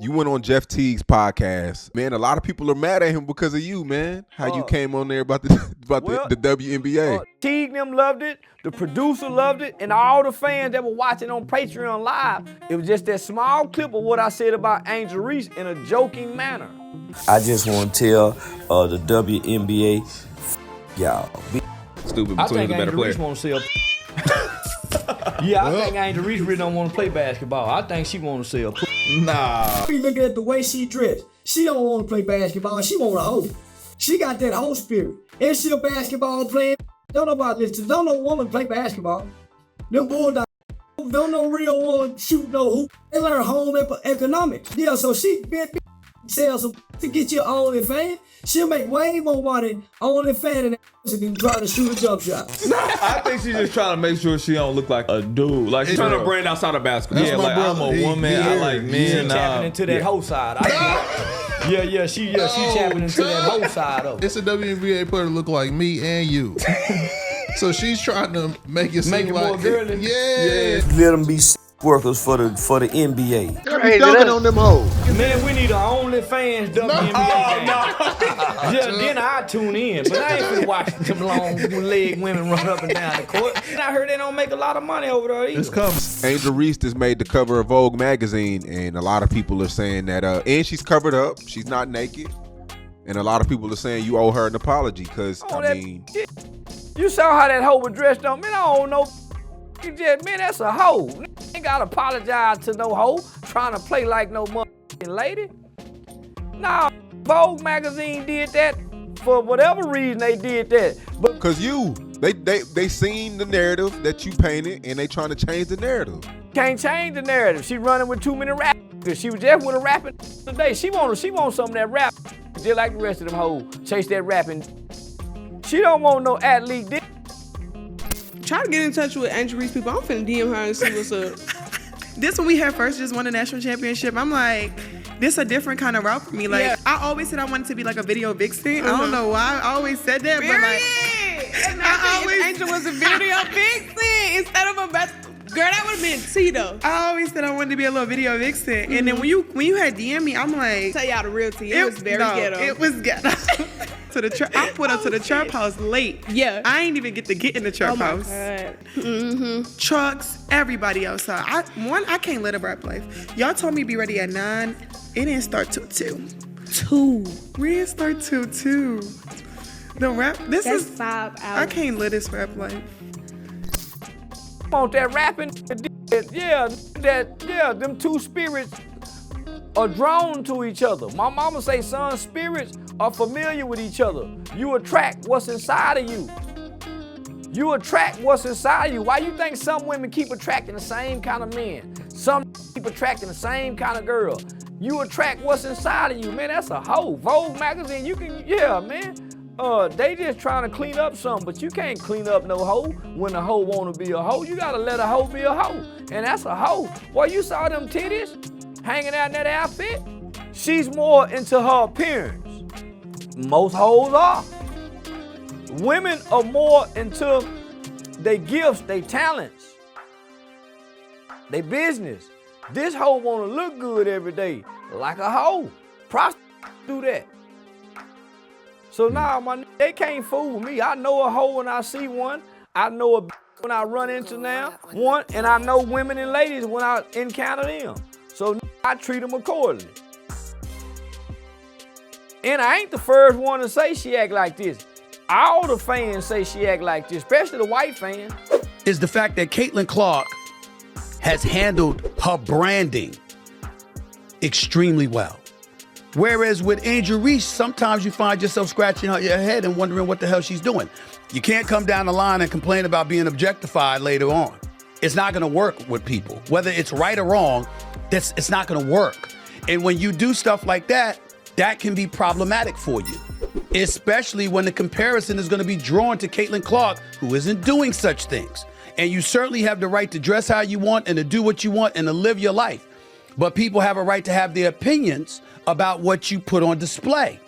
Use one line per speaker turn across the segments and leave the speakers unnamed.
You went on Jeff Teague's podcast. Man, a lot of people are mad at him because of you, man. How you came on there about the WNBA.
Teague them loved it, the producer loved it, and all the fans that were watching on Patreon Live, it was just that small clip of what I said about Angel Reese in a joking manner.
I just want to tell the WNBA, y'all.
Stupid,
I
between
think
the better
Angel
player.
Reese want to see I think Angel Reese really don't want to play basketball. I think she want to see
Nah.
You look at the way she dressed. She don't want to play basketball. She want a hoe. She got that hoe spirit. Is she a basketball player? Don't nobody listen. Don't no woman play basketball. Them boys don't no real woman shoot no hoop. They learn home economics. Yeah, so she sell some to get your OnlyFans. She'll make way more money OnlyFans than trying to shoot a jump shot.
I think she's just trying to make sure she don't look like a dude. Like she's trying to brand outside of basketball. Yeah, like I'm a woman. I like men.
She tapping into that hoe side. She tapping into that hoe side of it.
It's a WNBA player to look like me and you. So she's trying to make it seem like
more girly.
Yeah.
Let them be workers for the NBA.
They're dunking on them hoes.
Man, we need an OnlyFans WNBA. Then I tune in, but I ain't finna watch them long leg women run up and down the court. And I heard they don't make a lot of money over there either.
It's coming.
Angel Reese just made the cover of Vogue magazine, and a lot of people are saying that, and she's covered up. She's not naked. And a lot of people are saying you owe her an apology, because,
You saw how that hoe was dressed on. Man, I don't know. Man, that's a hoe. Ain't gotta apologize to no hoe trying to play like no motherfucking lady. Nah, Vogue magazine did that for whatever reason they did that. But
because they seen the narrative that you painted, and they trying to change the narrative.
Can't change the narrative. She running with too many rappers. She was just with a rapping today. She want some of that rap, just like the rest of them hoes. Chase that rapping. She don't want no athlete dick.
Try to get in touch with Angel Reese people. I'm finna DM her and see what's up. This when we had first just won the national championship, I'm like, this a different kind of route for me. Like, I always said I wanted to be like a video vixen. I don't know why. I always said that, but like, I always Angel was a video vixen instead of a girl. That would have been T though. I always said I wanted to be a little video vixen, and then when you had DM me, I'm like, tell y'all the real T. It was very ghetto. It was ghetto. I put up to the church house late. Yeah. I ain't even get to get in the church house. God. Mm-hmm. Trucks, everybody outside. I can't live a rap life. Y'all told me be ready at 9. It didn't start till 2. 2. We didn't start till 2. The rap, that's 5 hours. I can't live this rap life.
Want that rapping? Them two spirits are drawn to each other. My mama say, son, spirits are familiar with each other. You attract what's inside of you. You attract what's inside of you. Why you think some women keep attracting the same kind of men? Some keep attracting the same kind of girl. You attract what's inside of you, man. That's a hoe. Vogue magazine, man. They just trying to clean up something, but you can't clean up no hoe when a hoe want to be a hoe. You gotta let a hoe be a hoe, and that's a hoe. Boy, you saw them titties hanging out in that outfit? She's more into her appearance. Most hoes are. Women are more into their gifts, their talents, their business. This hoe wanna look good every day, like a hoe. Prostitutes do that. So now, they can't fool me. I know a hoe when I see one. I know a when I run into one, and I know women and ladies when I encounter them. So I treat them accordingly. And I ain't the first one to say she act like this. All the fans say she act like this, especially the white fans.
Is the fact that Caitlin Clark has handled her branding extremely well. Whereas with Angel Reese, sometimes you find yourself scratching out your head and wondering what the hell she's doing. You can't come down the line and complain about being objectified later on. It's not gonna work with people. Whether it's right or wrong, it's not gonna work. And when you do stuff like that, that can be problematic for you, especially when the comparison is gonna be drawn to Caitlin Clark, who isn't doing such things. And you certainly have the right to dress how you want and to do what you want and to live your life. But people have a right to have their opinions about what you put on display.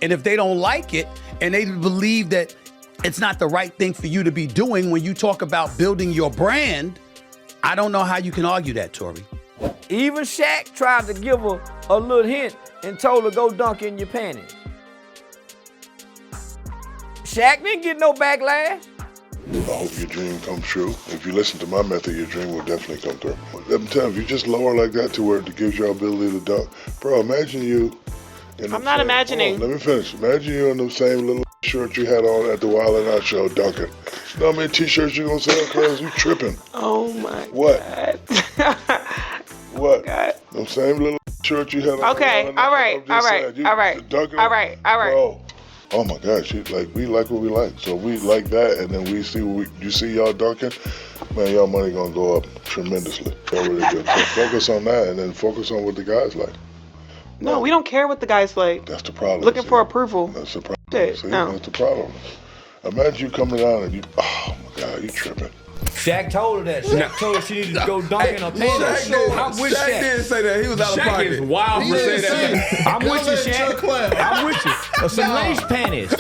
And if they don't like it and they believe that it's not the right thing for you to be doing when you talk about building your brand, I don't know how you can argue that, Tori.
Even Shaq tried to give her a little hint and told her go dunk in your panties. Shaq didn't get no backlash.
I hope your dream comes true. If you listen to my method, your dream will definitely come through. Every time, if you just lower like that to where it gives you ability to dunk, bro, imagine you.
I'm not imagining.
Let me finish. Imagine you in the same little shirt you had on at the Wild 'N Out show dunking. You know how many t-shirts you gonna sell, cuz? You tripping.
Oh my
what?
God.
What?
God.
The same little shirt you had on.
Okay, all right.
Bro. Oh my gosh, we like what we like. So we like that, and then we see you see y'all dunking, man, y'all money gonna go up tremendously. Really good. So focus on that, and then focus on what the guys like.
No, we don't care what the guys like.
That's the problem.
Looking for approval.
That's the problem. See,
no.
That's the problem. Imagine you coming down and oh my God, you tripping.
Shaq told her that. Shaq told her she needed to go dunk in her panties. I'm with Shaq.
Shaq didn't say that. He was out of pocket.
Shaq is wild to say that. I'm with you, Shaq. I'm with you. Some lace panties.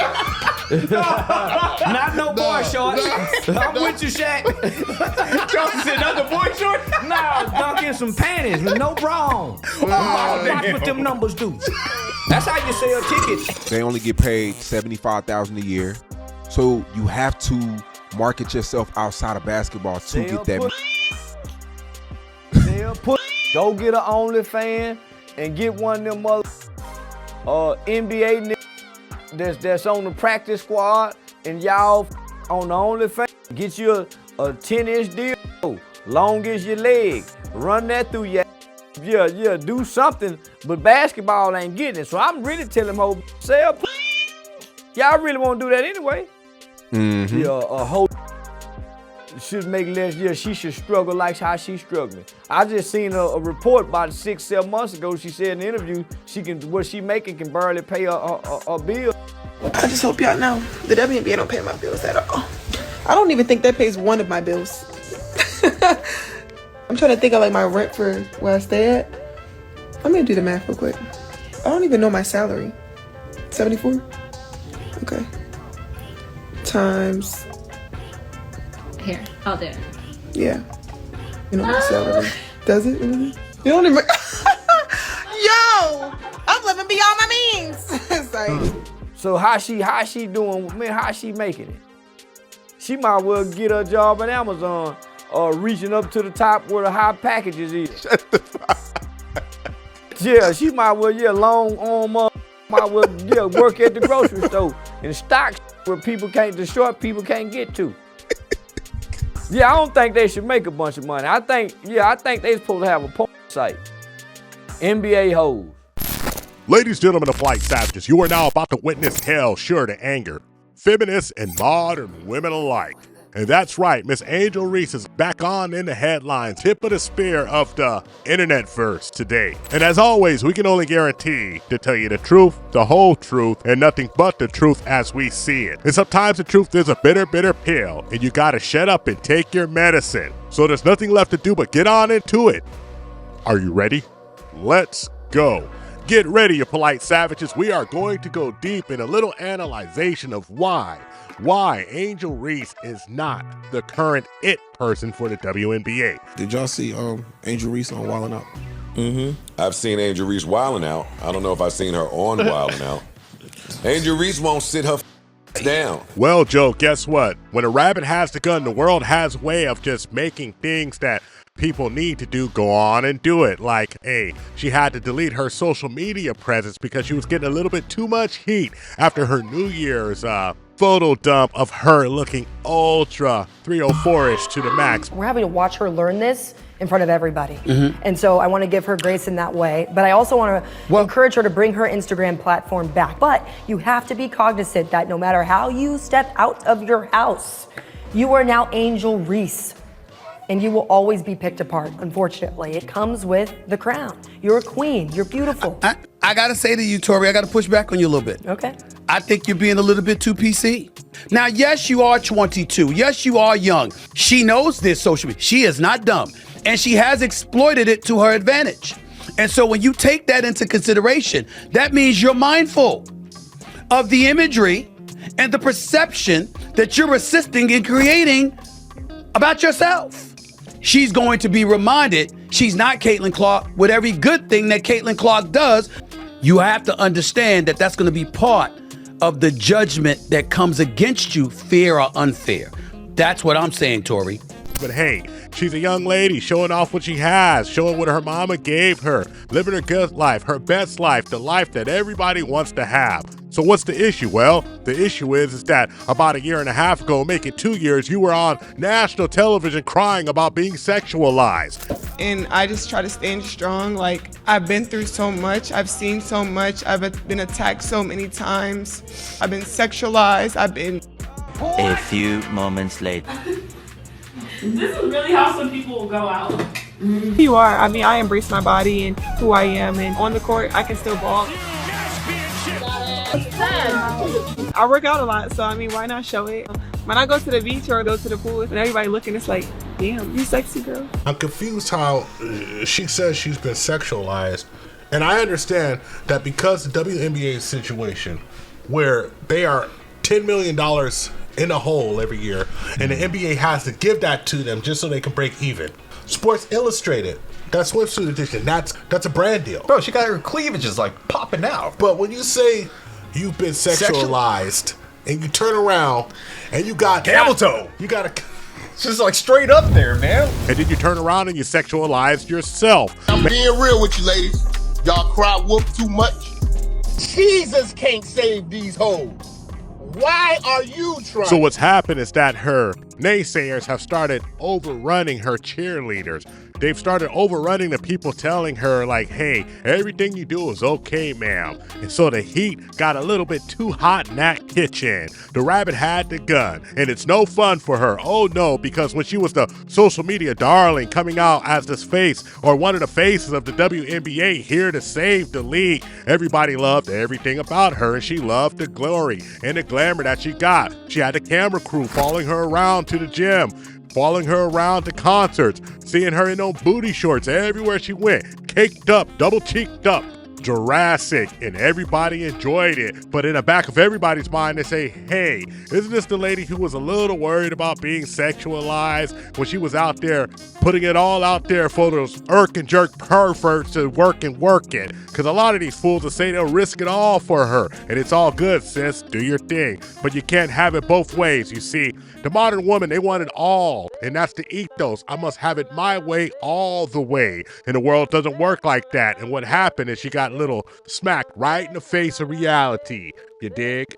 Not no boy shorts. I'm with you, Shaq.
Charleston said not the boy shorts?
No, dunk in some panties with no bra on. Watch what them numbers do. That's how you sell tickets.
They only get paid $75,000 a year, so you have to market yourself outside of basketball to get that.
Go get an OnlyFans and get one of them NBA that's on the practice squad, and y'all on the OnlyFans. Get you a 10-inch deal, long as your leg. Run that through your. Yeah, do something, but basketball ain't getting it. So I'm really telling them, sell. Y'all really want to do that anyway.
Mm-hmm.
Yeah, a hoe should make less. Yeah, she should struggle like how she's struggling. I just seen a report about 6-7 months ago. She said in an interview what she making can barely pay a bill.
I just hope y'all know the WNBA don't pay my bills at all. I don't even think that pays one of my bills. I'm trying to think of like my rent for where I stay at. I'm gonna do the math real quick. I don't even know my salary. 74? Okay. Times.
Here, I'll do it.
Yeah. You know my salary. Does it? You don't even. Yo! I'm living beyond my means. Like,
so how she doing? Man, how she making it? She might well get her job at Amazon, reaching up to the top where the high packages is. Yeah, she might well long arm might well work at the grocery store and stock where the short people can't get to. Yeah, I don't think they should make a bunch of money. I think they supposed to have a porn site. NBA hoes.
Ladies and gentlemen of Flight Savages, you are now about to witness hell sure to anger feminists and modern women alike. And that's right, Miss Angel Reese is back on in the headlines, tip of the spear of the internetverse today. And as always, we can only guarantee to tell you the truth, the whole truth, and nothing but the truth as we see it. And sometimes the truth is a bitter, bitter pill, and you gotta shut up and take your medicine. So there's nothing left to do but get on into it. Are you ready? Let's go. Get ready, you polite savages. We are going to go deep in a little analyzation of why Angel Reese is not the current it person for the WNBA.
Did y'all see Angel Reese on Wildin' Out?
Mm-hmm. I've seen Angel Reese wildin' out. I don't know if I've seen her on Wildin' Out. Angel Reese won't sit her down.
Well, Joe, guess what? When a rabbit has the gun, the world has a way of just making things that people need to do go on and do it. Like, hey, she had to delete her social media presence because she was getting a little bit too much heat after her New Year's photo dump of her looking ultra 304-ish to the max.
We're having to watch her learn this in front of everybody. And so I want to give her grace in that way. But I also want to encourage her to bring her Instagram platform back. But you have to be cognizant that no matter how you step out of your house, you are now Angel Reese. And you will always be picked apart, unfortunately. It comes with the crown. You're a queen. You're beautiful.
I got to say to you, Tori, I got to push back on you a little bit.
Okay.
I think you're being a little bit too PC. Now, yes, you are 22. Yes, you are young. She knows this social media. She is not dumb. And she has exploited it to her advantage. And so when you take that into consideration, that means you're mindful of the imagery and the perception that you're assisting in creating about yourself. she's going to be reminded she's not Caitlin Clark with every good thing that Caitlin Clark does. You have to understand that that's going to be part of the judgment that comes against you, fair or unfair. That's what I'm saying, Tori.
But hey, she's a young lady showing off what she has, showing what her mama gave her, living her good life, her best life, the life that everybody wants to have. So what's the issue? Well, the issue is that about a year and a half ago, making 2 years, you were on national television crying about being sexualized.
And I just try to stand strong. Like, I've been through so much. I've seen so much. I've been attacked so many times. I've been sexualized.
A few moments later.
This is really how some people will go out.
You are. I mean, I embrace my body and who I am. And on the court, I can still ball. I work out a lot, so I mean, why not show it? When I go to the beach or go to the pool and everybody looking, it's like, damn, you sexy girl.
I'm confused how she says she's been sexualized. And I understand that because the WNBA situation, where they are $10 million in a hole every year, and the NBA has to give that to them just so they can break even. Sports Illustrated, that swimsuit edition, that's a brand deal.
Bro, she got her cleavages like popping out.
But when you say you've been sexualized and you turn around and you got
camel toe,
you got a
just like straight up there, man.
And then you turn around and you sexualize yourself.
I'm being real with you, ladies. Y'all cry wolf too much. Jesus can't save these hoes. Why are you trying?
So what's happened is that her naysayers have started overrunning her cheerleaders. They've started overrunning the people telling her like, hey, everything you do is okay, ma'am. And so the heat got a little bit too hot in that kitchen. The rabbit had the gun, and it's no fun for her. Oh no, because when she was the social media darling coming out as this face or one of the faces of the WNBA here to save the league, everybody loved everything about her, and she loved the glory and the glamour that she got. She had the camera crew following her around to the gym, following her around to concerts, seeing her in those booty shorts everywhere she went, caked up, double cheeked up, Jurassic, and everybody enjoyed it. But in the back of everybody's mind, they say, hey, isn't this the lady who was a little worried about being sexualized when she was out there putting it all out there for those irk and jerk perverts to work it? Because a lot of these fools will say they'll risk it all for her. And it's all good, sis. Do your thing. But you can't have it both ways, you see. The modern woman, they want it all. And that's the ethos. I must have it my way all the way. And the world doesn't work like that. And what happened is she got a little smacked right in the face of reality. You dig?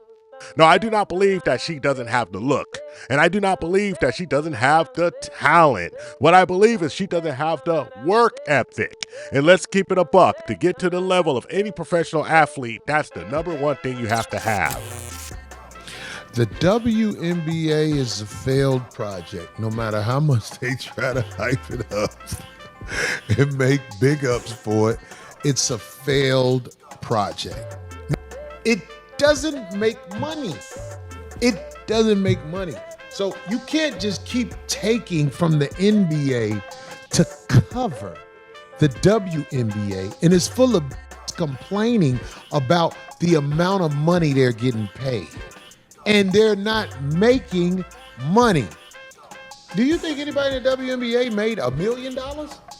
No, I do not believe that she doesn't have the look. And I do not believe that she doesn't have the talent. What I believe is she doesn't have the work ethic. And let's keep it a buck. To get to the level of any professional athlete, that's the number one thing you have to have.
The WNBA is a failed project, no matter how much they try to hype it up and make big ups for it. It's a failed project. It doesn't make money. It doesn't make money. So you can't just keep taking from the NBA to cover the WNBA. And it's full of complaining about the amount of money they're getting paid. And they're not making money. Do you think anybody in the WNBA made $1 million?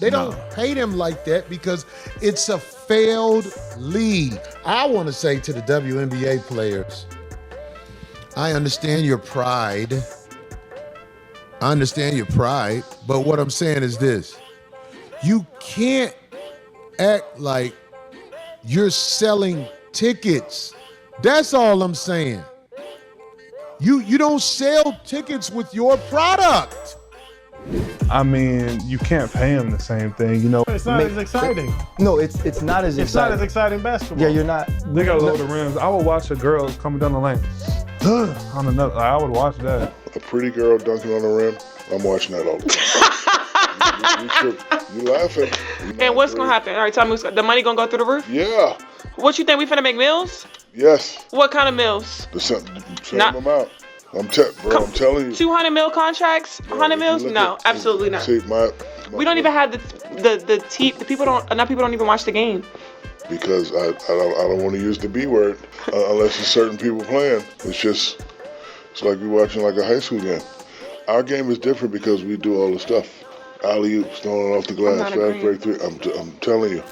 They don't pay them like that because it's a failed league. I want to say to the WNBA players, I understand your pride. But what I'm saying is this. You can't act like you're selling tickets. That's all I'm saying. You don't sell tickets with your product.
I mean, you can't pay them the same thing, you know.
It's not as exciting.
No, it's not as exciting.
It's not as exciting basketball.
Yeah, you're not.
They got lower the rims. I would watch a girl coming down the lane. On another, I would watch that.
A pretty girl dunking on the rim, I'm watching that all the time. You laughing.
And what's going to happen? All right, tell me, the money going to go through the roof?
Yeah.
What you think, we finna make meals?
Yes.
What kind of meals?
The same amount. I'm telling you.
200 mil contracts? 100 mils? No, absolutely not.
See,
we don't even have the people don't even watch the game.
Because I don't want to use the B word unless it's certain people playing. It's like you're watching like a high school game. Our game is different because we do all the stuff. alley-oops throwing off the glass, fast break three. I'm telling you.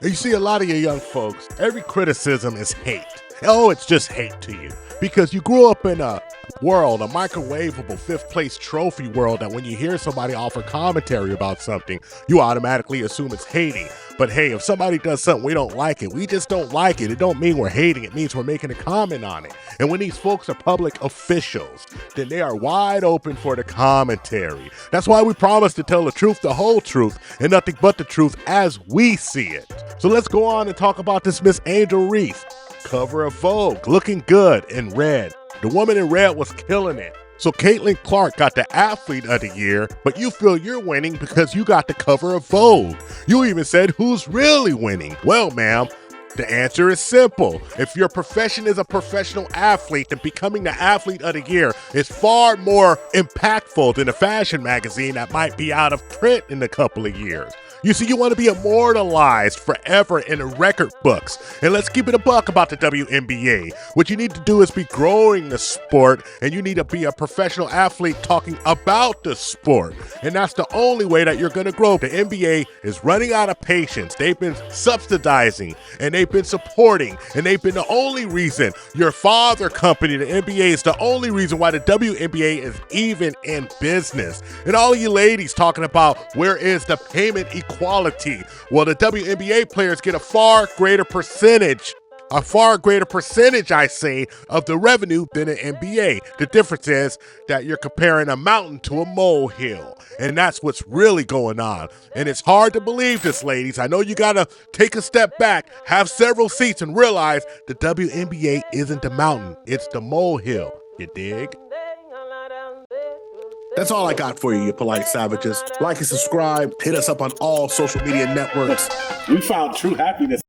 You see, a lot of you young folks, every criticism is hate. Oh, it's just hate to you. Because you grew up in a world, a microwavable fifth place trophy world, that when you hear somebody offer commentary about something, you automatically assume it's hating. But hey, if somebody does something we don't like it, we just don't like it. It don't mean we're hating. It means we're making a comment on it. And when these folks are public officials, then they are wide open for the commentary. That's why we promise to tell the truth, the whole truth, and nothing but the truth as we see it. So let's go on and talk about this Miss Angel Reese. Cover of Vogue, looking good in red. The woman in red was killing it. So Caitlin Clark got the Athlete of the Year, but you feel you're winning because you got the cover of Vogue. You even said who's really winning. Well, ma'am, the answer is simple. If your profession is a professional athlete, then becoming the Athlete of the Year is far more impactful than a fashion magazine that might be out of print in a couple of years. You see, you want to be immortalized forever in the record books. And let's keep it a buck about the WNBA. What you need to do is be growing the sport, and you need to be a professional athlete talking about the sport. And that's the only way that you're going to grow. The NBA is running out of patience. They've been subsidizing, and they've been supporting, and they've been the only reason. Your father company, the NBA, is the only reason why the WNBA is even in business. And all of you ladies talking about where is the payment equality. Well, the WNBA players get a far greater percentage, I say, of the revenue than the NBA. The difference is that you're comparing a mountain to a molehill, and that's what's really going on. And it's hard to believe this, ladies. I know you gotta take a step back, have several seats, and realize the WNBA isn't the mountain, it's the molehill. You dig?
That's all I got for you, you polite savages. Like and subscribe. Hit us up on all social media networks.
We found true happiness